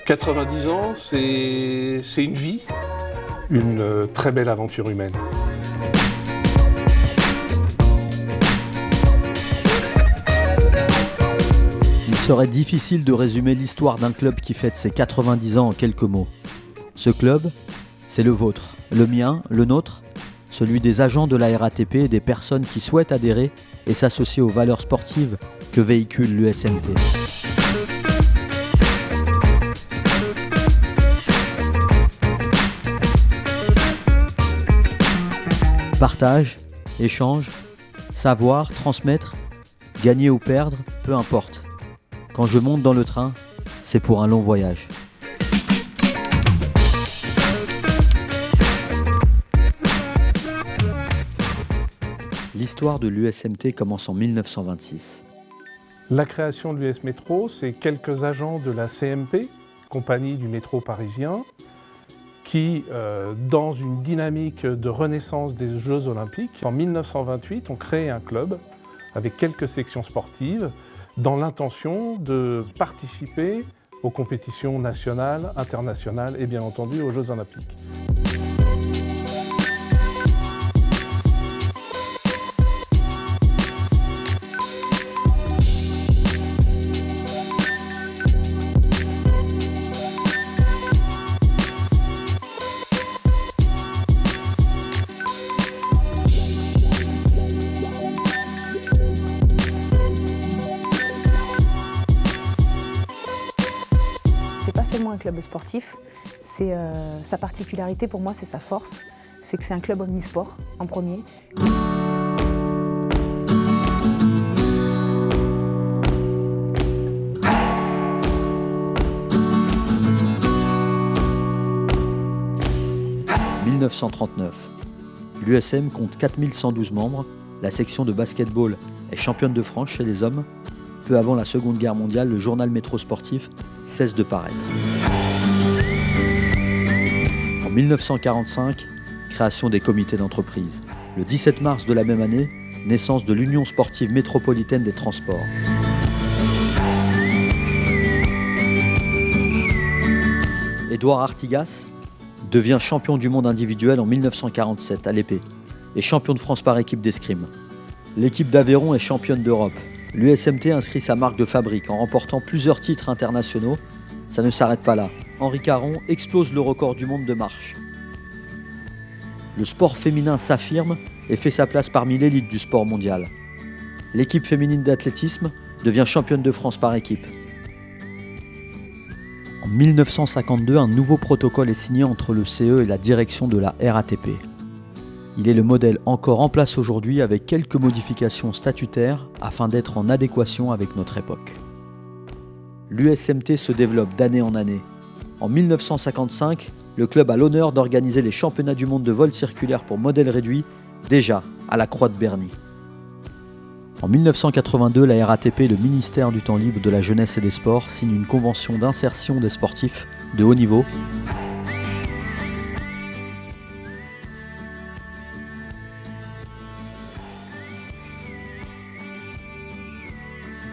90 ans, c'est une vie, une très belle aventure humaine. Il serait difficile de résumer l'histoire d'un club qui fête ses 90 ans en quelques mots. Ce club, c'est le vôtre, le mien, le nôtre, celui des agents de la RATP et des personnes qui souhaitent adhérer et s'associer aux valeurs sportives que véhicule l'USMT. Partage, échange, savoir, transmettre, gagner ou perdre, peu importe. Quand je monte dans le train, c'est pour un long voyage. L'histoire de l'USMT commence en 1926. La création de l'US Métro, c'est quelques agents de la CMP, compagnie du métro parisien, qui, dans une dynamique de renaissance des Jeux Olympiques, en 1928, ont créé un club avec quelques sections sportives dans l'intention de participer aux compétitions nationales, internationales et bien entendu aux Jeux Olympiques. C'est pas seulement un club sportif, c'est sa particularité pour moi, c'est sa force, c'est que c'est un club omnisport en premier. En 1939, l'USM compte 4112 membres, la section de basketball est championne de France chez les hommes. Peu avant la Seconde Guerre mondiale, le journal Métro Sportif cesse de paraître. En 1945, création des comités d'entreprise. Le 17 mars de la même année, naissance de l'Union sportive métropolitaine des transports. Édouard Artigas devient champion du monde individuel en 1947 à l'épée et champion de France par équipe d'escrime. L'équipe d'Aveyron est championne d'Europe. L'USMT inscrit sa marque de fabrique en remportant plusieurs titres internationaux. Ça ne s'arrête pas là. Henri Caron explose le record du monde de marche. Le sport féminin s'affirme et fait sa place parmi l'élite du sport mondial. L'équipe féminine d'athlétisme devient championne de France par équipe. En 1952, un nouveau protocole est signé entre le CE et la direction de la RATP. Il est le modèle encore en place aujourd'hui avec quelques modifications statutaires afin d'être en adéquation avec notre époque. L'USMT se développe d'année en année. En 1955, le club a l'honneur d'organiser les championnats du monde de vol circulaire pour modèle réduit, déjà à la Croix de Berny. En 1982, la RATP et le ministère du Temps libre, de la Jeunesse et des Sports signent une convention d'insertion des sportifs de haut niveau.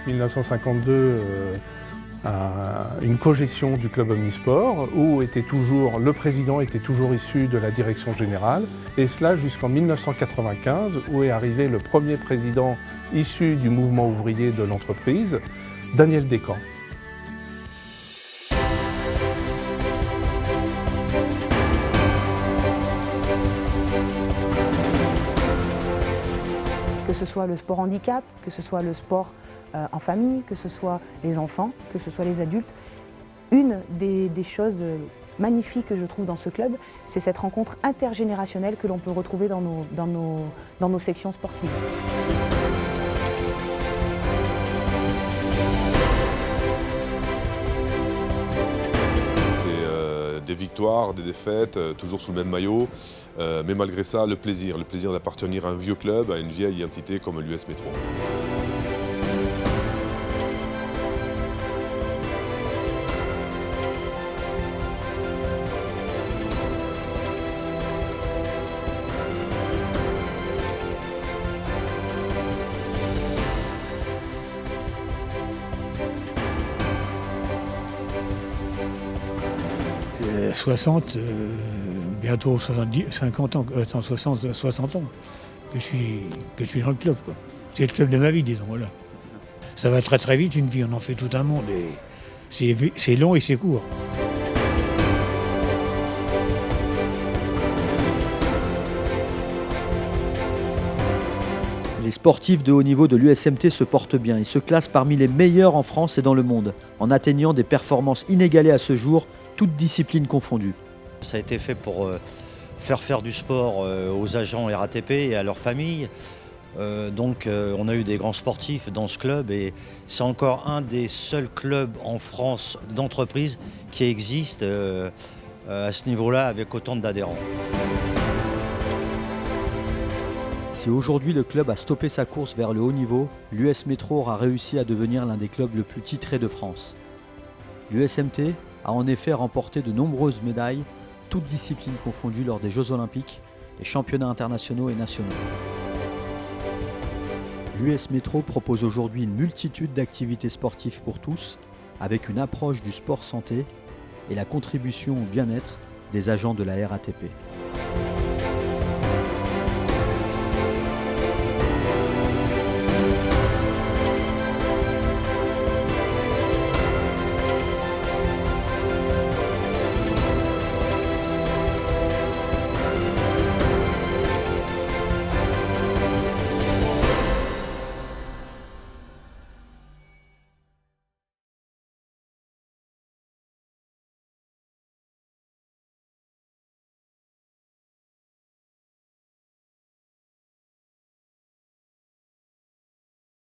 En 1952, une cogestion du club omnisport où le président était toujours issu de la direction générale, et cela jusqu'en 1995 où est arrivé le premier président issu du mouvement ouvrier de l'entreprise, Daniel Descamps. Que ce soit le sport handicap, que ce soit le sport en famille, que ce soit les enfants, que ce soit les adultes. Une des choses magnifiques que je trouve dans ce club, c'est cette rencontre intergénérationnelle que l'on peut retrouver dans nos sections sportives. Des victoires, des défaites, toujours sous le même maillot, mais malgré ça, le plaisir d'appartenir à un vieux club, à une vieille identité comme l'US Métro. 60, bientôt 70, 50 ans, 60 ans que je suis dans le club, quoi. C'est le club de ma vie, disons, voilà. Ça va très très vite, une vie, on en fait tout un monde, et c'est long et c'est court. Les sportifs de haut niveau de l'USMT se portent bien et se classent parmi les meilleurs en France et dans le monde, en atteignant des performances inégalées à ce jour, toutes disciplines confondues. Ça a été fait pour faire du sport aux agents RATP et à leurs familles. Donc on a eu des grands sportifs dans ce club et c'est encore un des seuls clubs en France d'entreprise qui existe à ce niveau-là avec autant d'adhérents. Si aujourd'hui le club a stoppé sa course vers le haut niveau, l'US Métro aura réussi à devenir l'un des clubs le plus titré de France. L'USMT a en effet remporté de nombreuses médailles, toutes disciplines confondues lors des Jeux Olympiques, des championnats internationaux et nationaux. L'US Métro propose aujourd'hui une multitude d'activités sportives pour tous, avec une approche du sport santé et la contribution au bien-être des agents de la RATP.